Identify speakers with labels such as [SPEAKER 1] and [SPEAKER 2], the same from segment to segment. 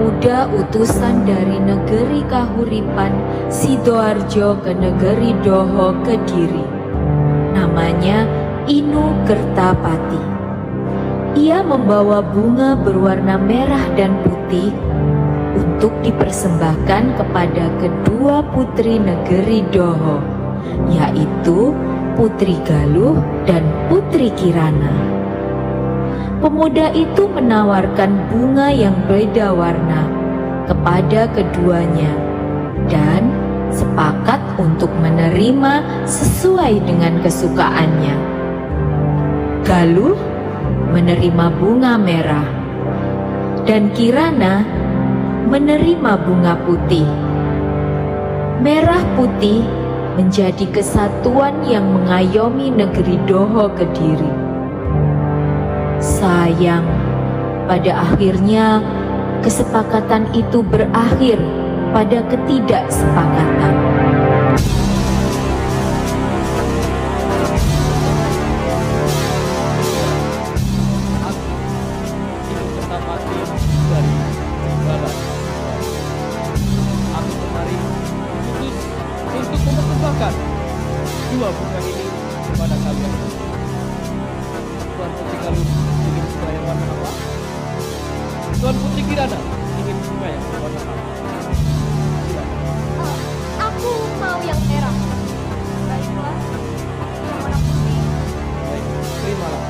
[SPEAKER 1] pemuda utusan dari negeri Kahuripan, Sidoarjo ke negeri Doho Kediri. Namanya Inu Kertapati. Ia membawa bunga berwarna merah dan putih untuk dipersembahkan kepada kedua putri negeri Doho, yaitu Putri Galuh dan Putri Kirana. Pemuda itu menawarkan bunga yang beda warna kepada keduanya dan sepakat untuk menerima sesuai dengan kesukaannya. Galuh menerima bunga merah dan Kirana menerima bunga putih. Merah putih menjadi kesatuan yang mengayomi negeri Doho Kediri. Sayang, pada akhirnya kesepakatan itu berakhir pada ketidaksepakatan.
[SPEAKER 2] Aku kemari khusus untuk mempersembahkan dua bunga ini kepada kalian. Tuan Putri Galuh ingin bunga yang warna apa? Tuan Putri Kirana ingin bunga yang warna apa? Silakan.
[SPEAKER 3] Aku mau yang merah. Baiklah, yang warna putih.
[SPEAKER 2] Baik, terimalah.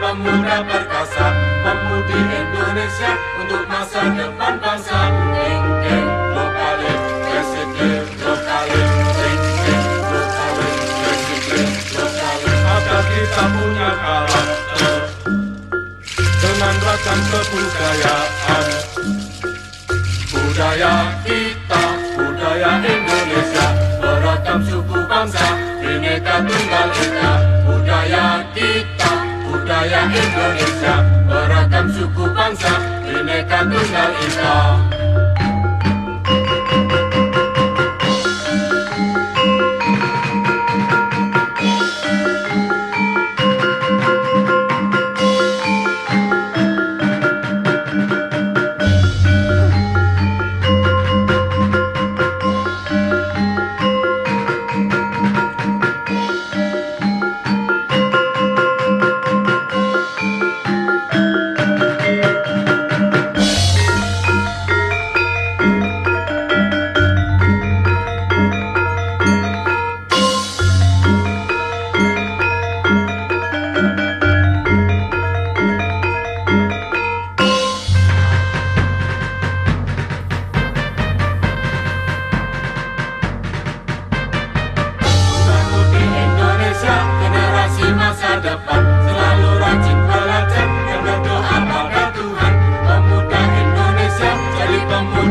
[SPEAKER 4] Pemuda perkasa, pemudi Indonesia untuk masa depan bangsa. Ting ting lokalis, resik lokalis, ting ting lokalis, resik lokalis. Agar kita punya karakter dengan ragam kebudayaan. Budaya kita, budaya Indonesia, beragam suku bangsa, Bhinneka Tunggal Ika. Budaya kita, budaya Indonesia, beragam suku bangsa, Bhinneka Tunggal Ika.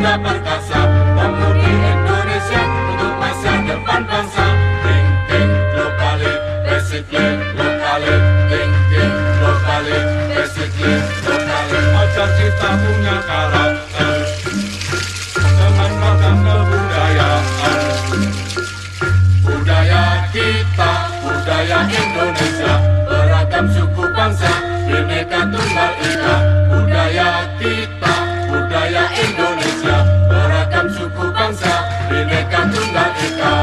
[SPEAKER 4] Perkasa, pemudi Indonesia untuk masa depan bangsa. Ting ting lokalis, resik lokalis, ting ting lokalis, resik lokalis. Agar kita punya karakter dengan ragam kebudayaan. Budaya kita, budaya Indonesia, beragam suku bangsa, Bhinneka Tunggal Ika. Budaya kita, budaya Indonesia, beragam suku bangsa, Bhinneka Tunggal Ika.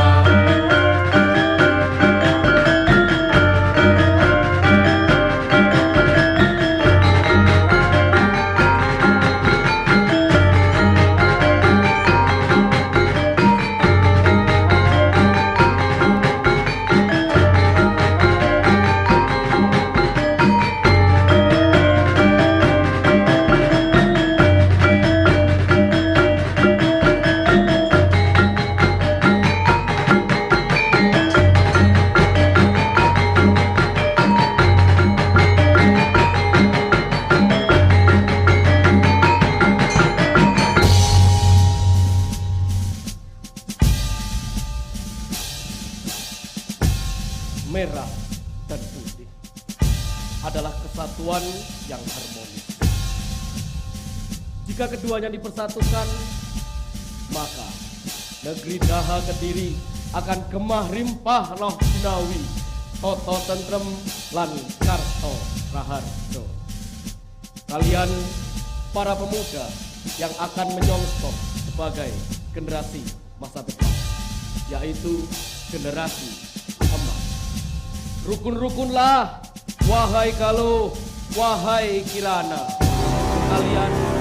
[SPEAKER 2] Jika keduanya dipersatukan, maka negeri Daha Kediri akan gemah rimpah loh Jinawi, toto tentrem lan karto raharjo. Kalian para pemuda yang akan menyongsong sebagai generasi masa depan, yaitu generasi emas. Rukun-rukunlah, wahai Galuh, wahai Kirana. Kalian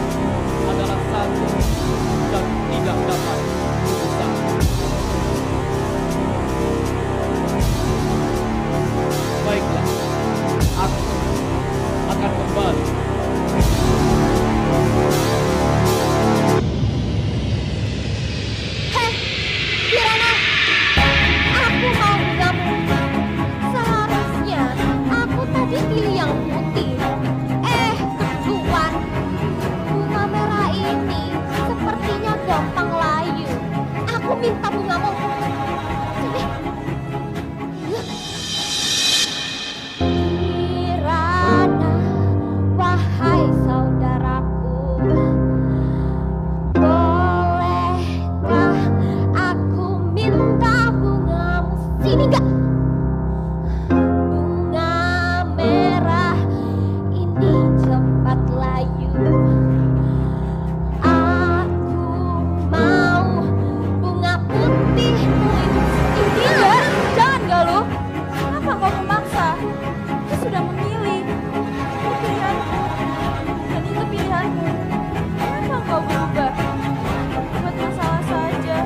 [SPEAKER 2] adalah satu dan tidak dapat dipisah. Baiklah, aku akan kembali.
[SPEAKER 3] Heh, Kirana, aku mau bungamu. Seharusnya aku tadi pilih yang putih. Tuan, bunga merah ini sepertinya gampang layu. Aku minta bungamu. Sini. Kirana, wahai saudaraku, bolehkah aku minta bungamu? Sini enggak? Bunga merah ini cepat layu. Aku mau bunga putihmu itu. Tidak, jangan Galuh. Kenapa kau memaksa? Aku sudah memilih. Itu pilihanku. Dan itu pilihanmu. Kenapa kau berubah? Buat masalah saja.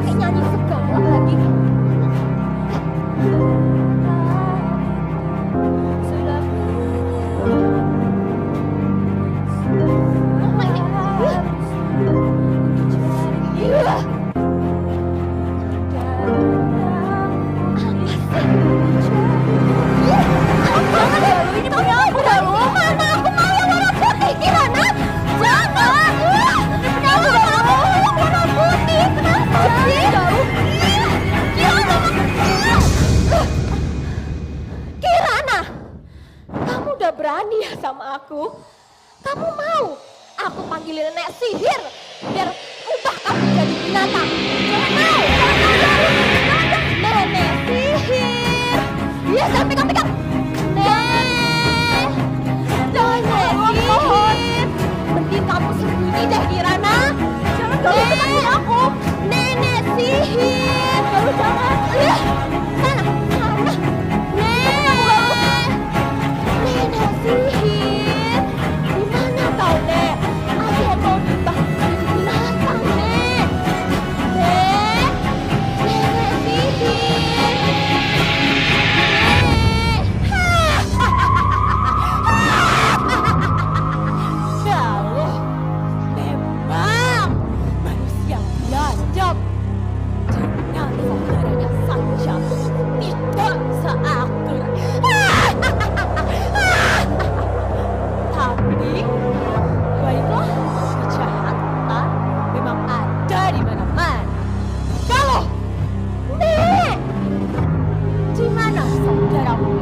[SPEAKER 3] Kayak nyanyi segala lagi. Kirana, kamu udah berani ya sama aku? Kamu mau aku panggilin nenek sihir biar ubah kamu jadi binatang? Jangan mau! Nenek sihir! Iya, jangan pegang-pegang! Nenek sihir! Mending kamu sembunyi deh, Kirana! Jangan ganggu ketemu aku! Nenek sihir! Lalu jangan! Sana! Sana! Nenek sihir! Dimana kau, Nek? Ada yang mau diubah jadi binatang, Nek! Nek! Nenek sihir! Galuh, memang manusia biadab. Dengan saudaranya saja tidak seakur. Tapi, baiklah, kejahatan memang ada di mana-mana. Galuh, Nek, di mana saudaramu?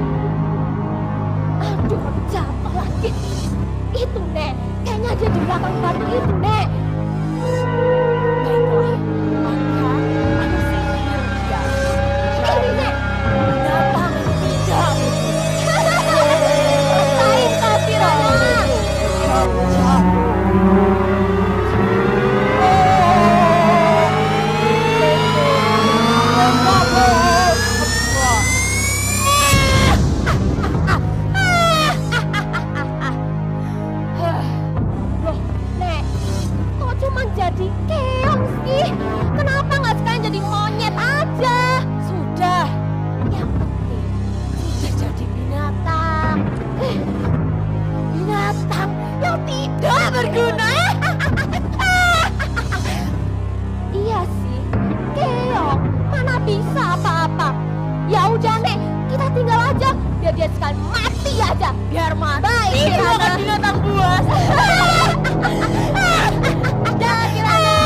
[SPEAKER 3] Aduh, jatuh lagi. Itu, Nek, kayaknya dia di belakang batu itu, Nek. Baiklah, maka aku sihir dia. Ini, Nek, binatang tidak. Rasain kau, Kirana. Loh, Nek, kok cuma jadi keong sih? Kenapa nggak sekalian jadi monyet aja? Sudah, yang penting sudah jadi binatang. Binatang yang tidak berguna. Iya sih, keong mana bisa apa-apa. Ya udah, Nek, kita tinggal aja biar dia sekali mati aja. Biar mati. Itu akan binatang buas. Dah, Kirana.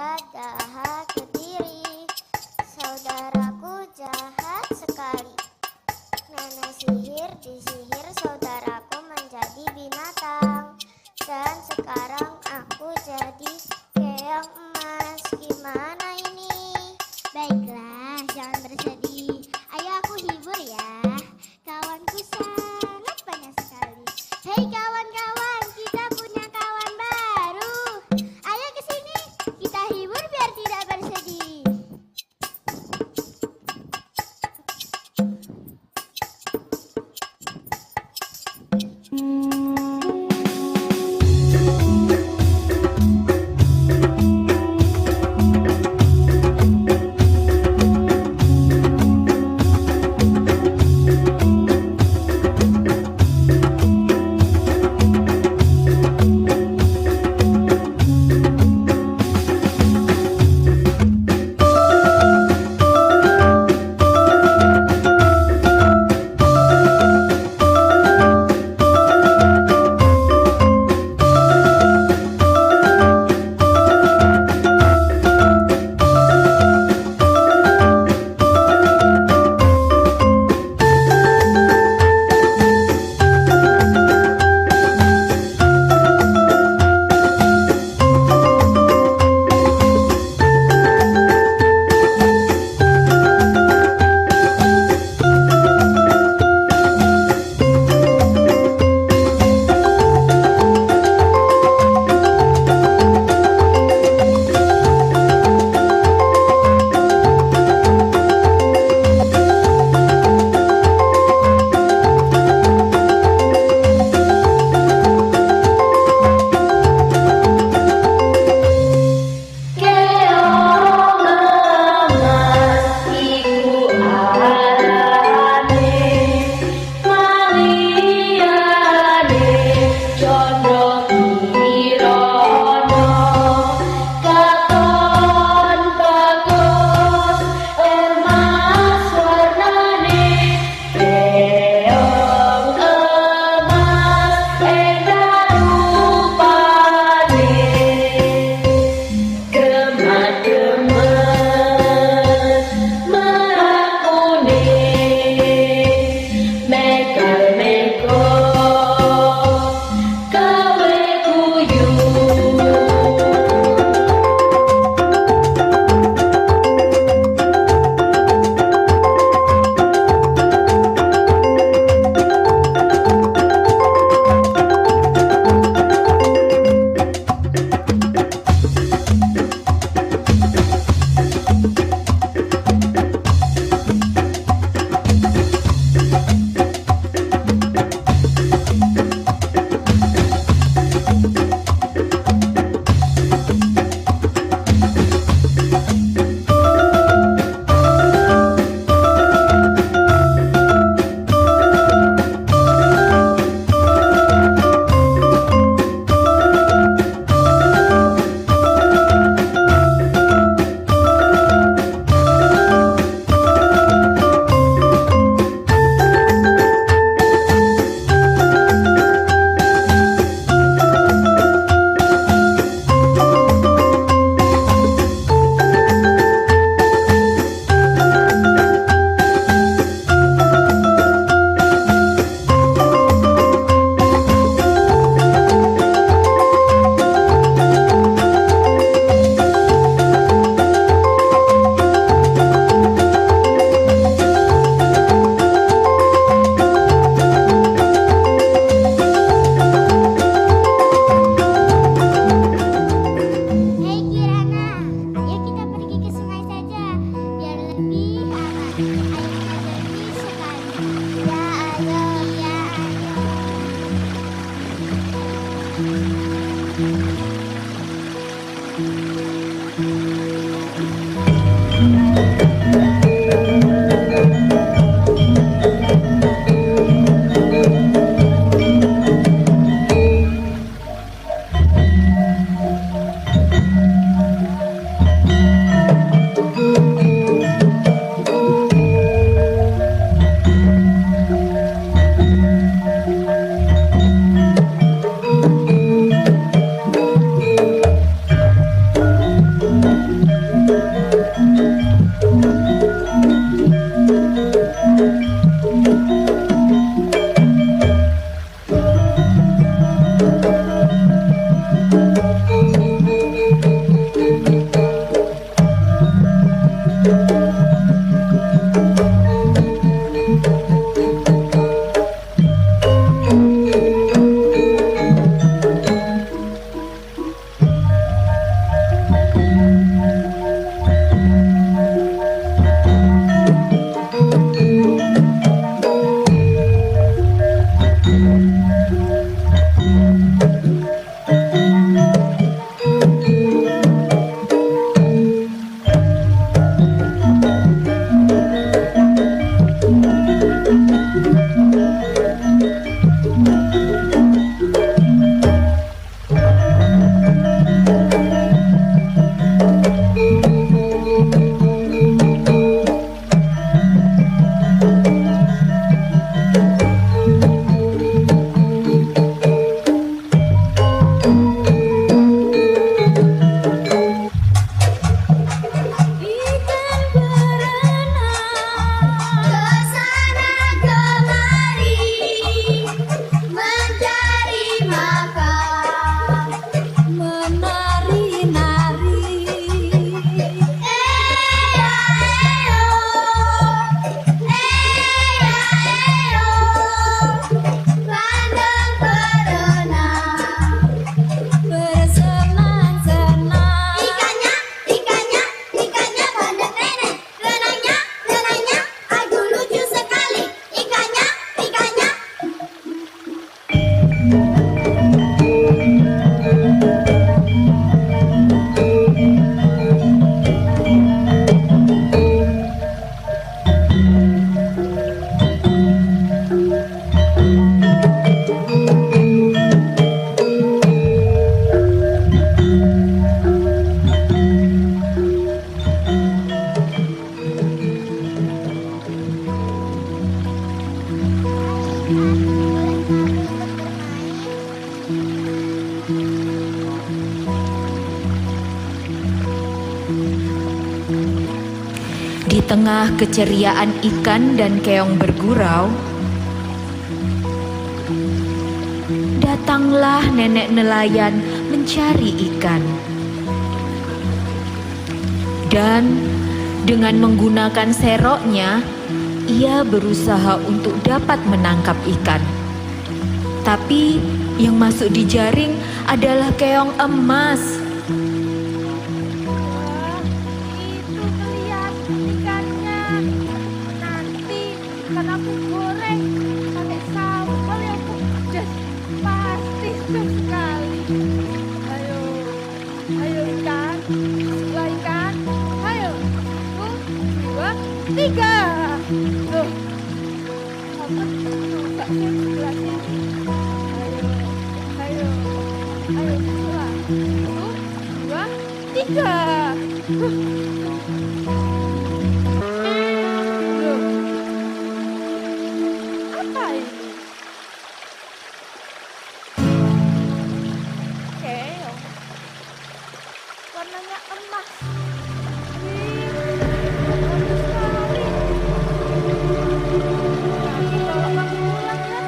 [SPEAKER 5] jahat, jahat Kediri. Saudaraku jahat sekali. Nenek sihir disihir saudaraku menjadi binatang. Dan sekarang aku jadi keong emas. Gimana ini? Baiklah, jangan bersedih. Ayo aku hibur ya. Kawanku sangat banyak sekali. Hei kawan-kawan, kita punya kawan baru. Ayo ke sini, kita hibur biar tidak bersedih.
[SPEAKER 1] Di tengah keceriaan ikan dan keong bergurau, datanglah nenek nelayan mencari ikan. Dan dengan menggunakan seroknya, ia berusaha untuk dapat menangkap ikan. Tapi yang masuk di jaring adalah keong emas.
[SPEAKER 3] Wah, itu kelihatan ikannya. Nanti ikan aku goreng pakai sambal yang pedas. Pasti sedap sekali. Ayo, ayo ikan, dua ikan. Ayo, 1, 2, 3. Loh, kamu coba sih sebelah sini. Ayo, ayo, dua, 1, 2, 3. Loh, apa ini? Keong. Warnanya emas. Wih, bagus sekali. Aku bawa kamu pulang ya,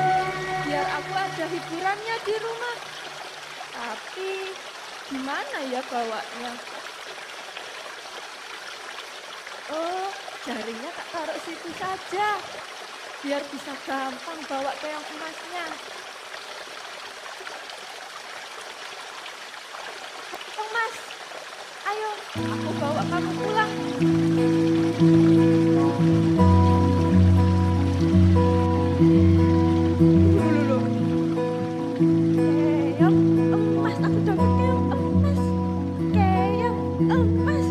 [SPEAKER 3] biar aku ada hiburannya di rumah. Tapi gimana ya bawanya? Oh, jaringnya tak taruh situ saja, biar bisa gampang bawa keong emasnya. Keong emas, ayo, aku bawa kamu pulang. Loh. Keong emas, aku dapat keong emas. Keong emas.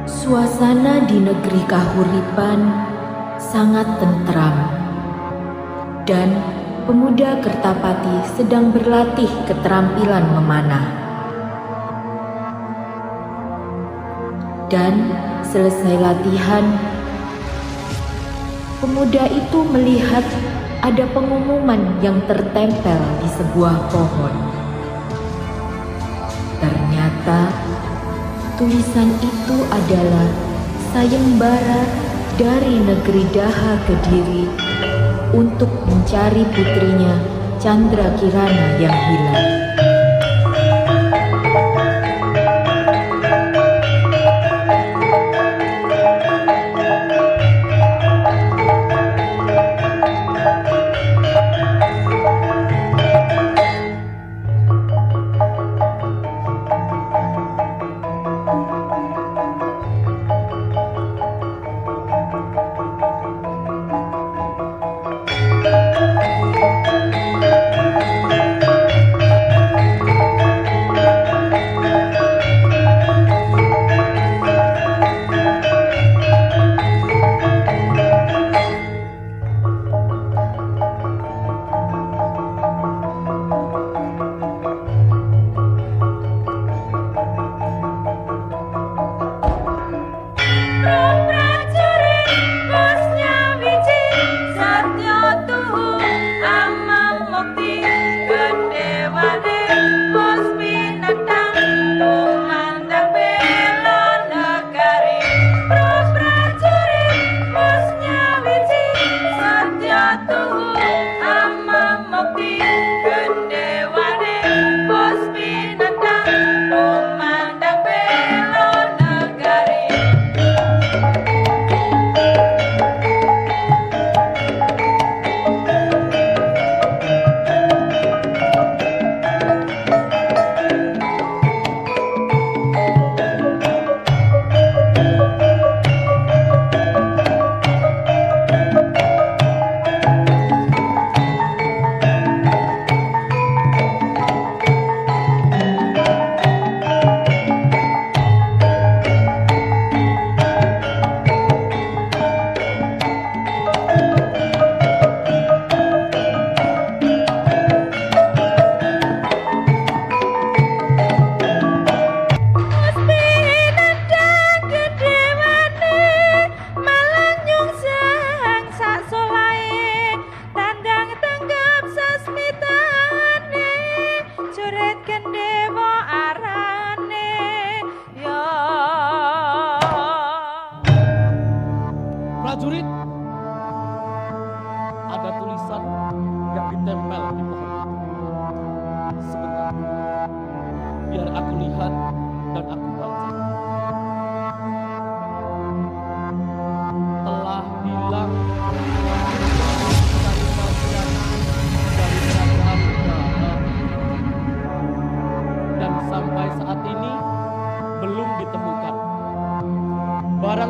[SPEAKER 1] Suasana di negeri Kahuripan sangat tentram, dan pemuda Kertapati sedang berlatih keterampilan memanah. Dan selesai latihan, pemuda itu melihat ada pengumuman yang tertempel di sebuah pohon. Ternyata tulisan itu adalah sayembara dari negeri Daha Kediri untuk mencari putrinya Chandra Kirana yang hilang.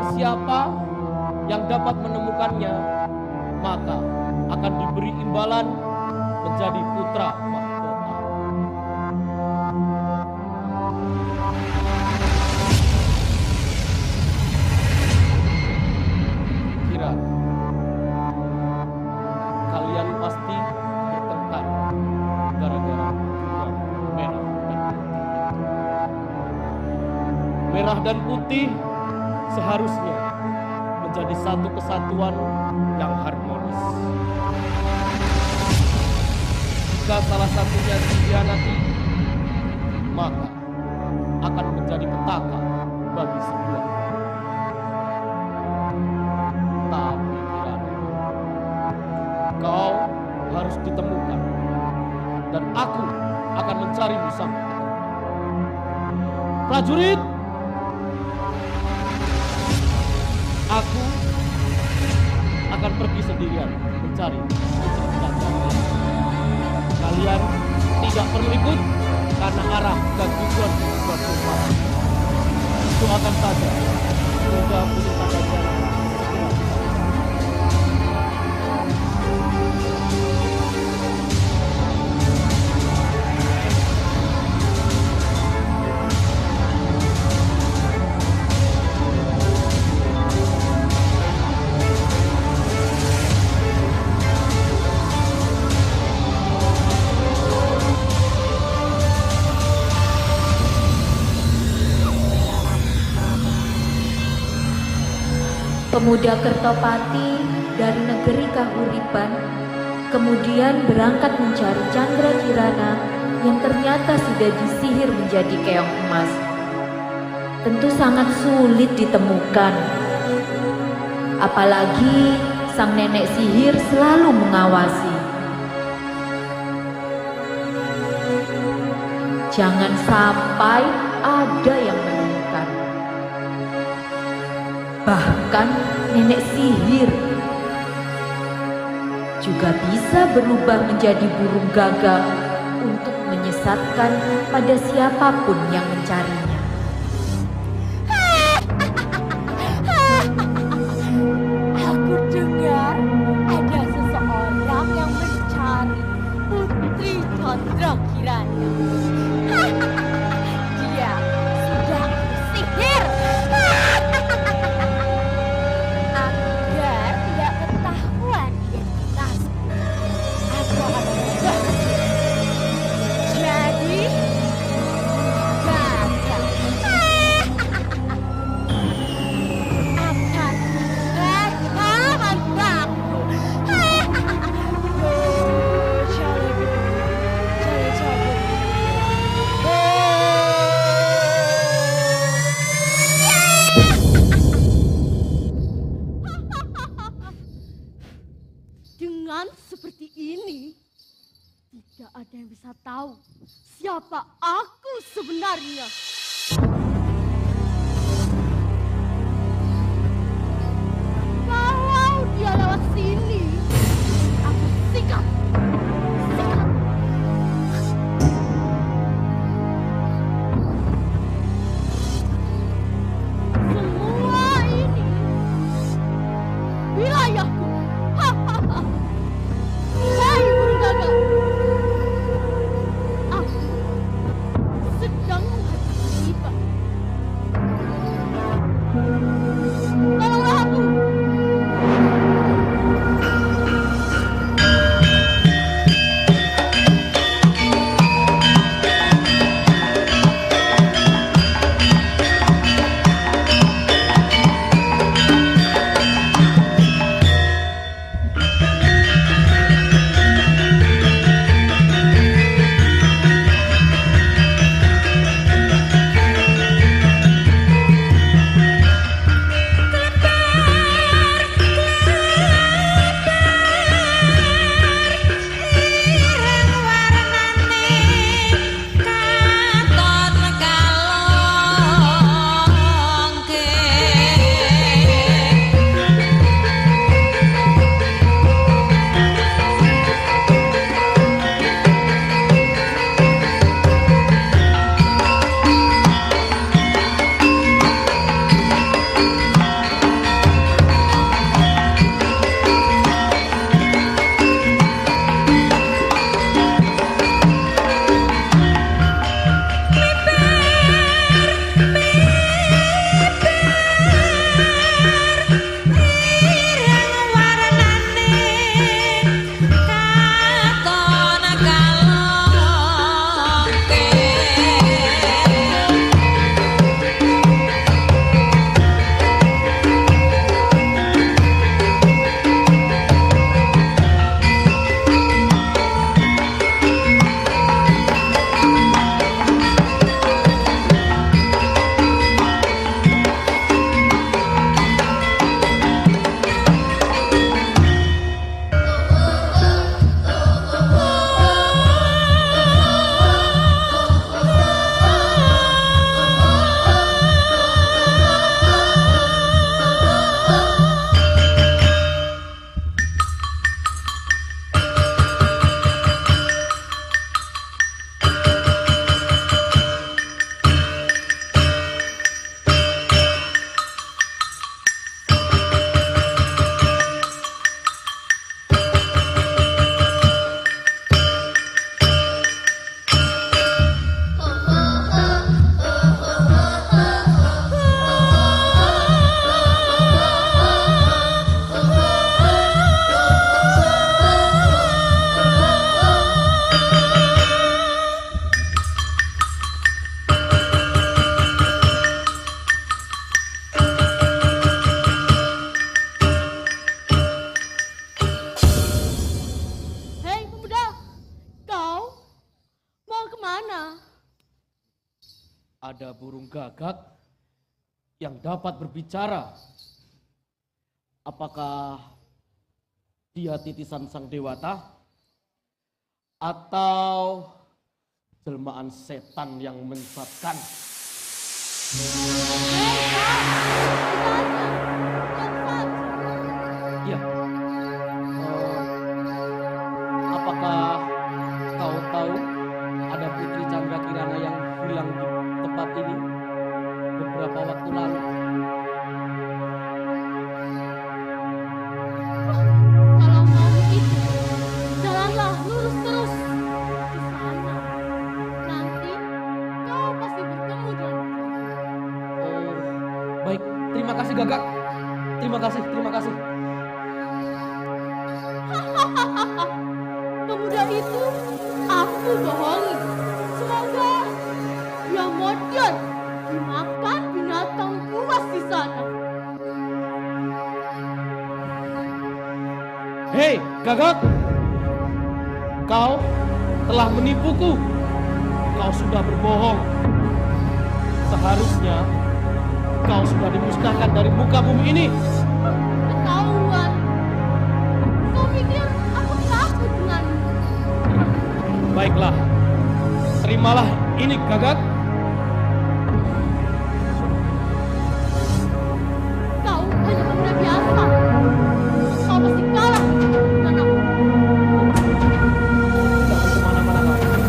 [SPEAKER 2] Barang siapa yang dapat menemukannya, maka akan diberi imbalan menjadi putra mahkota. Kira kalian pasti bertengkar gara-gara hubungan merah dan putih seharusnya menjadi satu kesatuan yang harmonis. Jika salah satunya dikhianati, maka akan menjadi petaka bagi semua. Tapi Kirana, kau harus ditemukan, dan aku akan mencarimu sampai ketemu. Prajurit, aku akan pergi sendirian mencari Putri Chandra. Kalian tidak perlu ikut karena arah dan tujuan berbeda. Itu akan saja. Semoga Putri Chandra segera bisa.
[SPEAKER 1] Pemuda Kertopati dari negeri Kahuripan kemudian berangkat mencari Chandra Kirana yang ternyata sudah disihir menjadi keong emas. Tentu sangat sulit ditemukan. Apalagi sang nenek sihir selalu mengawasi. Jangan sampai ada yang menemukan. Bahkan nenek sihir juga bisa berubah menjadi burung gagak untuk menyesatkan pada siapapun yang mencarinya.
[SPEAKER 3] Aku dengar ada seseorang yang mencari Putri Chandra Kirana. Dia sudah aku sihir agar tidak ketahuan identitasku. Aku akan mengubah jadi gagak. Akan rekaman aku. Dengan seperti ini, tidak ada yang bisa tahu siapa aku sebenarnya. Kalau dia lewat sini, aku sikat. Sikat. Semua ini wilayahku. Hei burung gagak, aku sedang menghadapi musibah. sana.
[SPEAKER 2] Ada burung gagak yang dapat berbicara. Apakah dia titisan sang dewata atau jelmaan setan yang menyesatkan? Ya. Apakah kau tahu ada Putri Chandra Kirana yang hilang di tempat ini beberapa waktu lalu?
[SPEAKER 3] Kalau mau begitu, jalanlah lurus terus ke sana. Nanti kau pasti bertemu dengan
[SPEAKER 2] Oh, baik. Terima kasih Gagak. Terima kasih.
[SPEAKER 3] pemuda itu. Aku bohongi. Semoga dia modern dimakan binatang buas di sana.
[SPEAKER 2] Hei, Gagak. Kau telah menipuku. Kau sudah berbohong. Seharusnya kau sudah dimusnahkan dari muka bumi ini.
[SPEAKER 3] Ketahuan. Kau pikir aku takut denganmu?
[SPEAKER 2] Baiklah. Terimalah ini, Gagak.
[SPEAKER 3] Kau hanya pemuda biasa. Kau pasti kalah. Nana.
[SPEAKER 2] Jangan kemana-mana kau.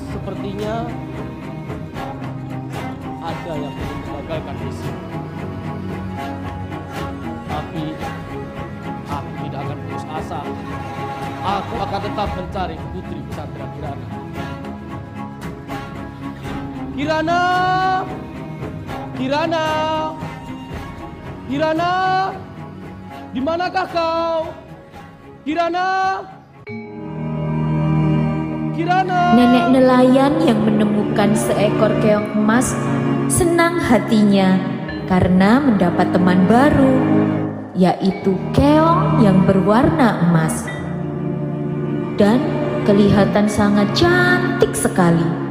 [SPEAKER 2] Sepertinya ada yang ingin menggagalkan misi. Tapi aku tidak akan putus asa. Aku akan tetap mencari Putri Chandra Kirana. Kirana! Kirana! Kirana! Di manakah kau? Kirana! Kirana!
[SPEAKER 1] Nenek nelayan yang menemukan seekor keong emas senang hatinya karena mendapat teman baru, yaitu keong yang berwarna emas. Dan kelihatan sangat cantik sekali.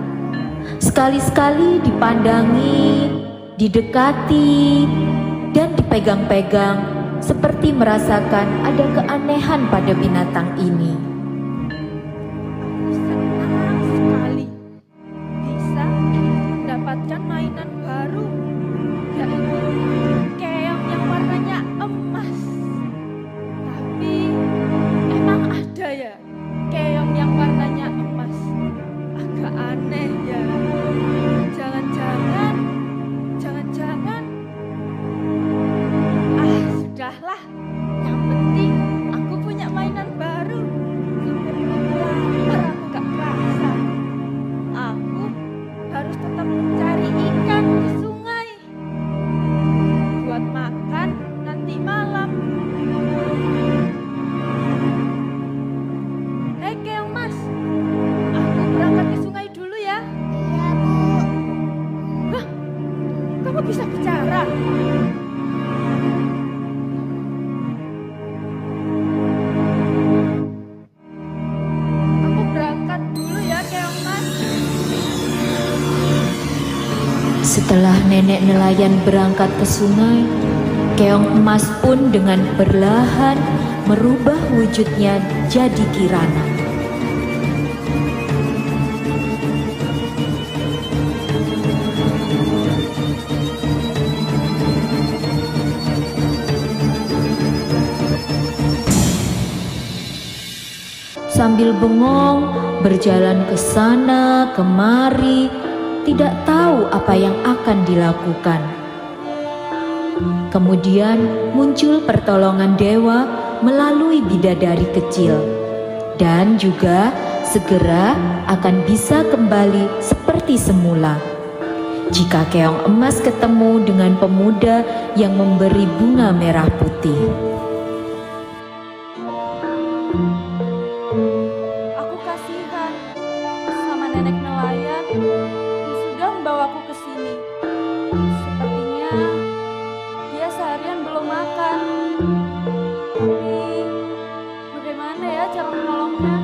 [SPEAKER 1] Sekali-sekali dipandangi, didekati, dan dipegang-pegang seperti merasakan ada keanehan pada binatang ini.
[SPEAKER 6] Senang sekali bisa mendapatkan mainan baru, yaitu keong yang warnanya emas. Tapi emang ada ya keong yang warnanya emas? Agak aneh ya. Jangan-jangan sudahlah, yang penting aku punya mainan baru. Sampai lapar aku gak kerasa. Aku harus tetap mencari ikan di sungai buat makan nanti malam. Hei keong mas, aku berangkat ke sungai dulu ya.
[SPEAKER 5] Iya, Bu.
[SPEAKER 6] Wah, kamu bisa bicara? Aku berangkat dulu ya keong mas.
[SPEAKER 1] Setelah nenek nelayan berangkat ke sungai, keong emas pun dengan perlahan merubah wujudnya jadi Kirana. Sambil bengong, berjalan ke sana kemari, tidak tahu apa yang akan dilakukan. Kemudian muncul pertolongan dewa melalui bidadari kecil, dan juga segera akan bisa kembali seperti semula. Jika keong emas ketemu dengan pemuda yang memberi bunga merah putih.
[SPEAKER 6] Aku kasihan sama nenek nelayan yang sudah membawaku ke sini. Sepertinya dia seharian belum makan. Tapi bagaimana ya cara menolongnya?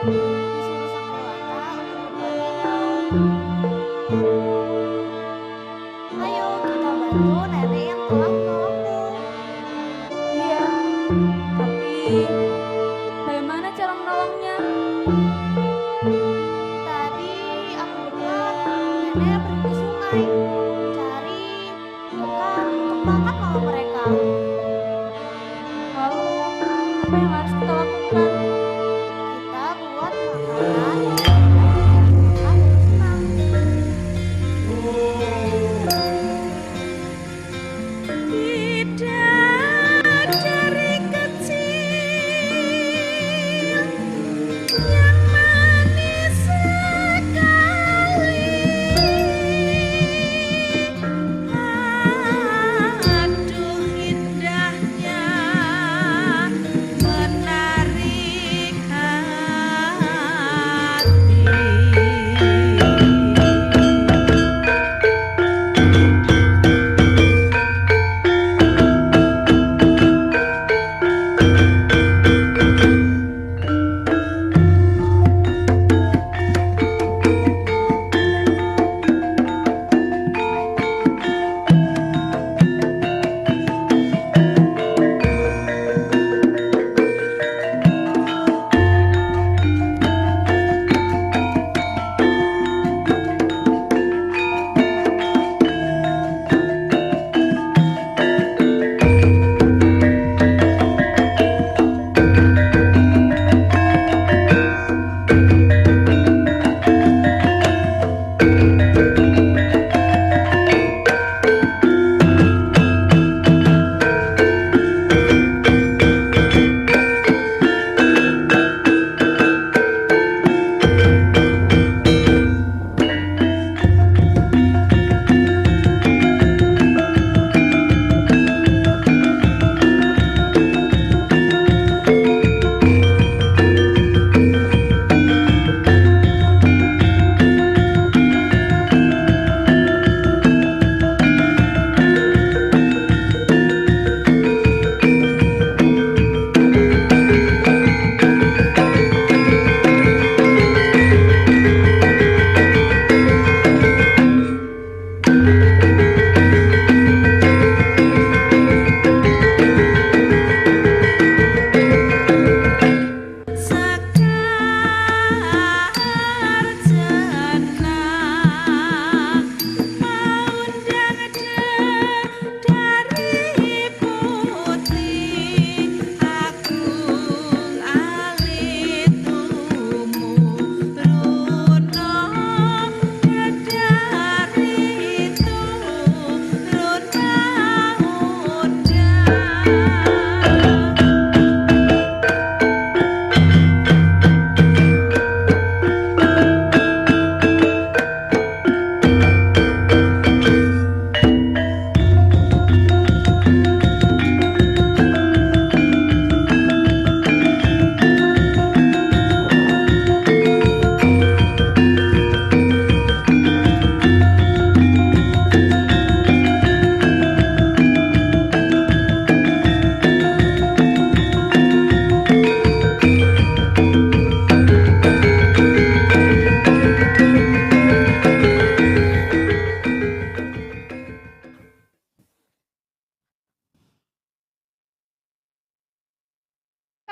[SPEAKER 5] Aku disuruh sang dewata untuk membuat minum. Ayo kita bantu nenek yang telah menolongmu.
[SPEAKER 6] Iya, tapi bagaimana cara menolongnya?
[SPEAKER 5] Tadi aku dengar nenek pergi ke sungai cari ikan untuk makan malam mereka.
[SPEAKER 6] Lalu, apa yang harus kita lakukan?
[SPEAKER 5] Kita buat makanan yang makan senang.
[SPEAKER 3] Bidadari kecil yang manis sekali. Aduh indahnya menarik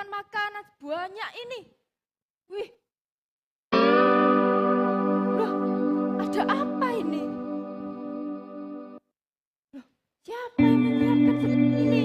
[SPEAKER 6] makanan banyak ini. Wih. Loh, ada apa ini? Loh, siapa yang menyiapkan seperti ini?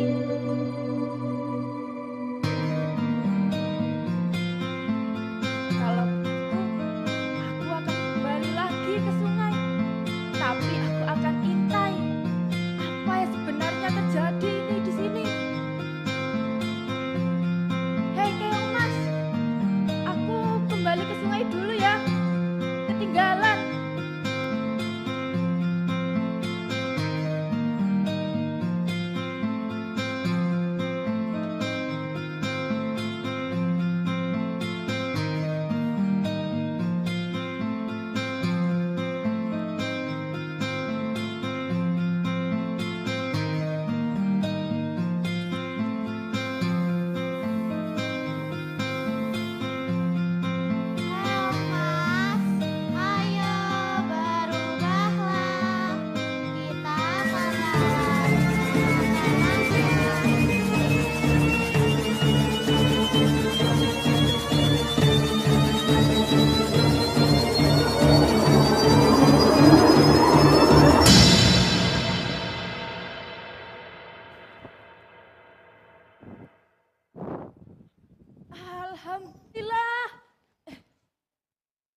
[SPEAKER 6] Alhamdulillah.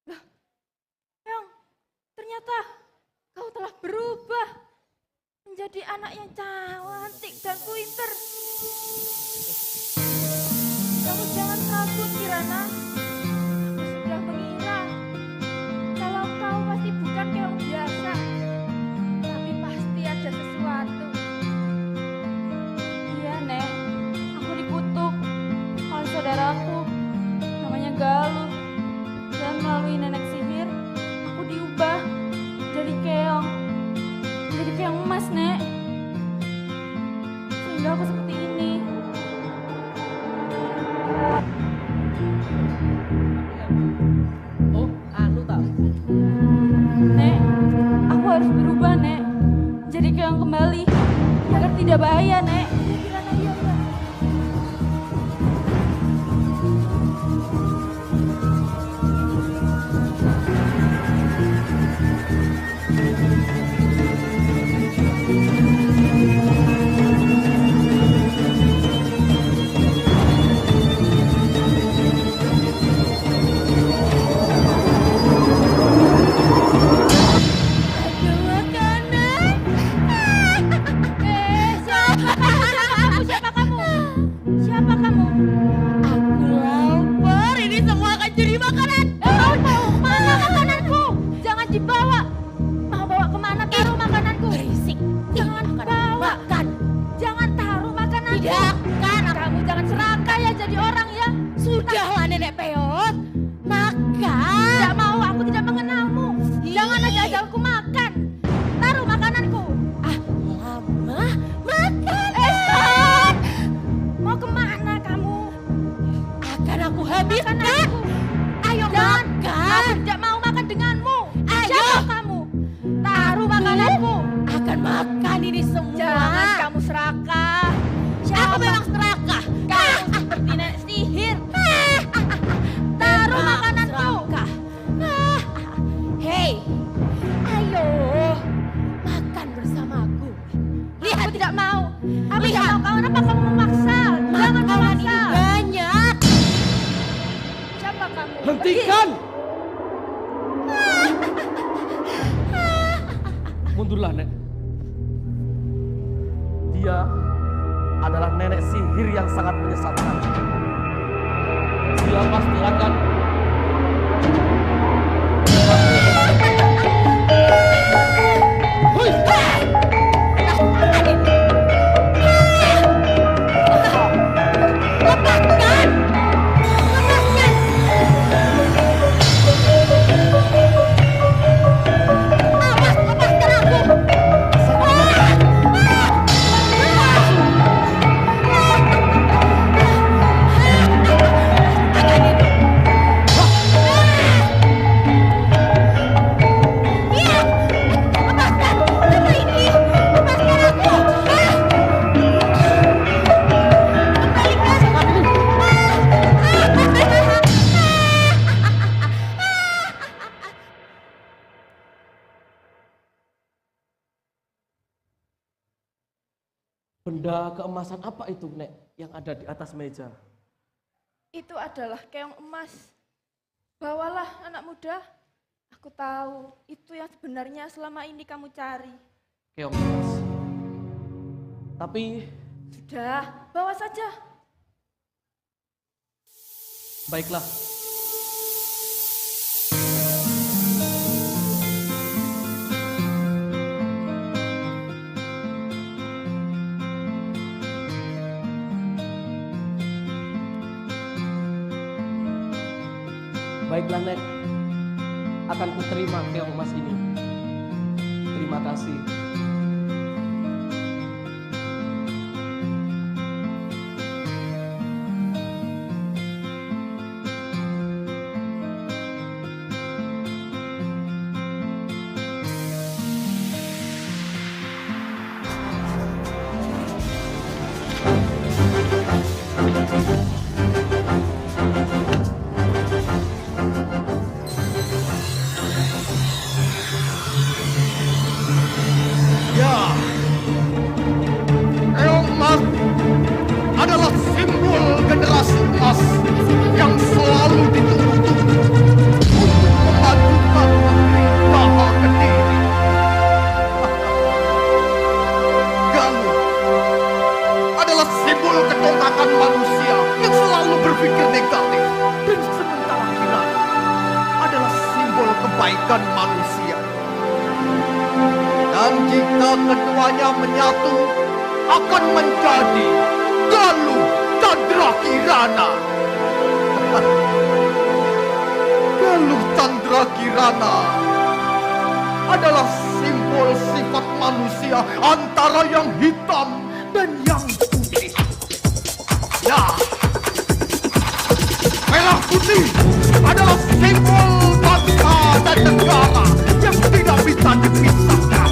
[SPEAKER 6] Loh, Keong, ternyata kau telah berubah menjadi anak yang cantik dan pinter. Kamu jangan takut, Kirana. Aku sudah mengira kalau kau pasti bukan Keong biasa, tapi pasti ada sesuatu. Iya, Nek. Aku dikutuk oleh saudaraku, namanya Galuh. Dan melalui nenek sihir, aku diubah jadi keong emas, Nek. Sehingga aku seperti ini.
[SPEAKER 2] Oh, anu tak?
[SPEAKER 6] Nek, aku harus berubah, Nek. Jadi keong kembali, agar tidak bahaya, Nek. Kirana, iya. Siapa kamu? Siapa kamu?
[SPEAKER 3] Aku lapar, ini semua akan jadi makanan.
[SPEAKER 6] Mana makananku? Jangan dibawa. Mau bawa kemana? Taruh makananku.
[SPEAKER 3] Berisik.
[SPEAKER 6] Jangan bawa.
[SPEAKER 3] Makan.
[SPEAKER 6] Jangan taruh makananku.
[SPEAKER 3] Tidak kan.
[SPEAKER 6] Kamu jangan serakah ya jadi orang ya.
[SPEAKER 3] Sudahlah Nenek Peot. Makan.
[SPEAKER 6] Tidak mau, aku tidak mengenalmu. Jangan ajak aku makan. Taruh makananku.
[SPEAKER 3] Lama makan.
[SPEAKER 6] Stop! Mau kemana kamu?
[SPEAKER 3] Akan aku habiskan.
[SPEAKER 6] Makananku.
[SPEAKER 3] Ayo
[SPEAKER 6] Jangan.
[SPEAKER 3] makan.
[SPEAKER 6] Aku tidak mau makan denganmu.
[SPEAKER 3] Ayo.
[SPEAKER 6] Siapa kamu? Taruh makananku.
[SPEAKER 3] Akan makan ini semua.
[SPEAKER 6] Jangan kamu serakah.
[SPEAKER 3] Aku memang serakah.
[SPEAKER 6] Kamu seperti nenek sihir. Taruh
[SPEAKER 3] Memang
[SPEAKER 6] makananku.
[SPEAKER 3] serakah. Hei, ayo makan bersamaku.
[SPEAKER 6] Lihat, aku tidak mau. Aku
[SPEAKER 3] Lihat.
[SPEAKER 6] tidak mau. Kenapa kamu memaksa? Jangan
[SPEAKER 3] Makanan ini
[SPEAKER 6] memaksa.
[SPEAKER 3] banyak.
[SPEAKER 6] Siapa kamu?
[SPEAKER 2] Hentikan! Mundurlah, Nek. Dia adalah nenek sihir yang sangat menyesatkan. Dia pasti akan
[SPEAKER 3] Lepaskan. Awas, lepaskan aku.
[SPEAKER 2] benda keemasan apa itu, Nek, yang ada di atas meja?
[SPEAKER 6] Itu adalah keong emas. Bawalah anak muda. Aku tahu itu yang sebenarnya selama ini kamu cari.
[SPEAKER 2] Keong emas. Tapi
[SPEAKER 6] Sudah, bawa saja.
[SPEAKER 2] baiklah. Baiklah, Nek. Akan kuterima keong emas ini. Terima kasih.
[SPEAKER 7] dan manusia. Dan jika keduanya menyatu, akan menjadi Galuh Chandra Kirana. Galuh Chandra Kirana adalah simbol sifat manusia antara yang hitam dan yang putih. Ya, merah putih adalah simbol bangsa dan negara yang tidak bisa dipisahkan.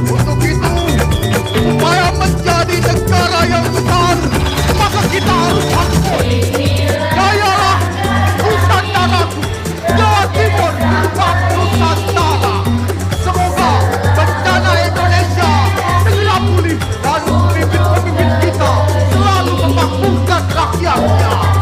[SPEAKER 7] Untuk itu, supaya menjadi negara yang besar, maka kita harus akui Jayalah Nusantaraku, Jawa Timur dan Nusantara. Semoga bencana Indonesia segera pulih dan pemimpin-pemimpin kita selalu memakmurkan rakyatnya.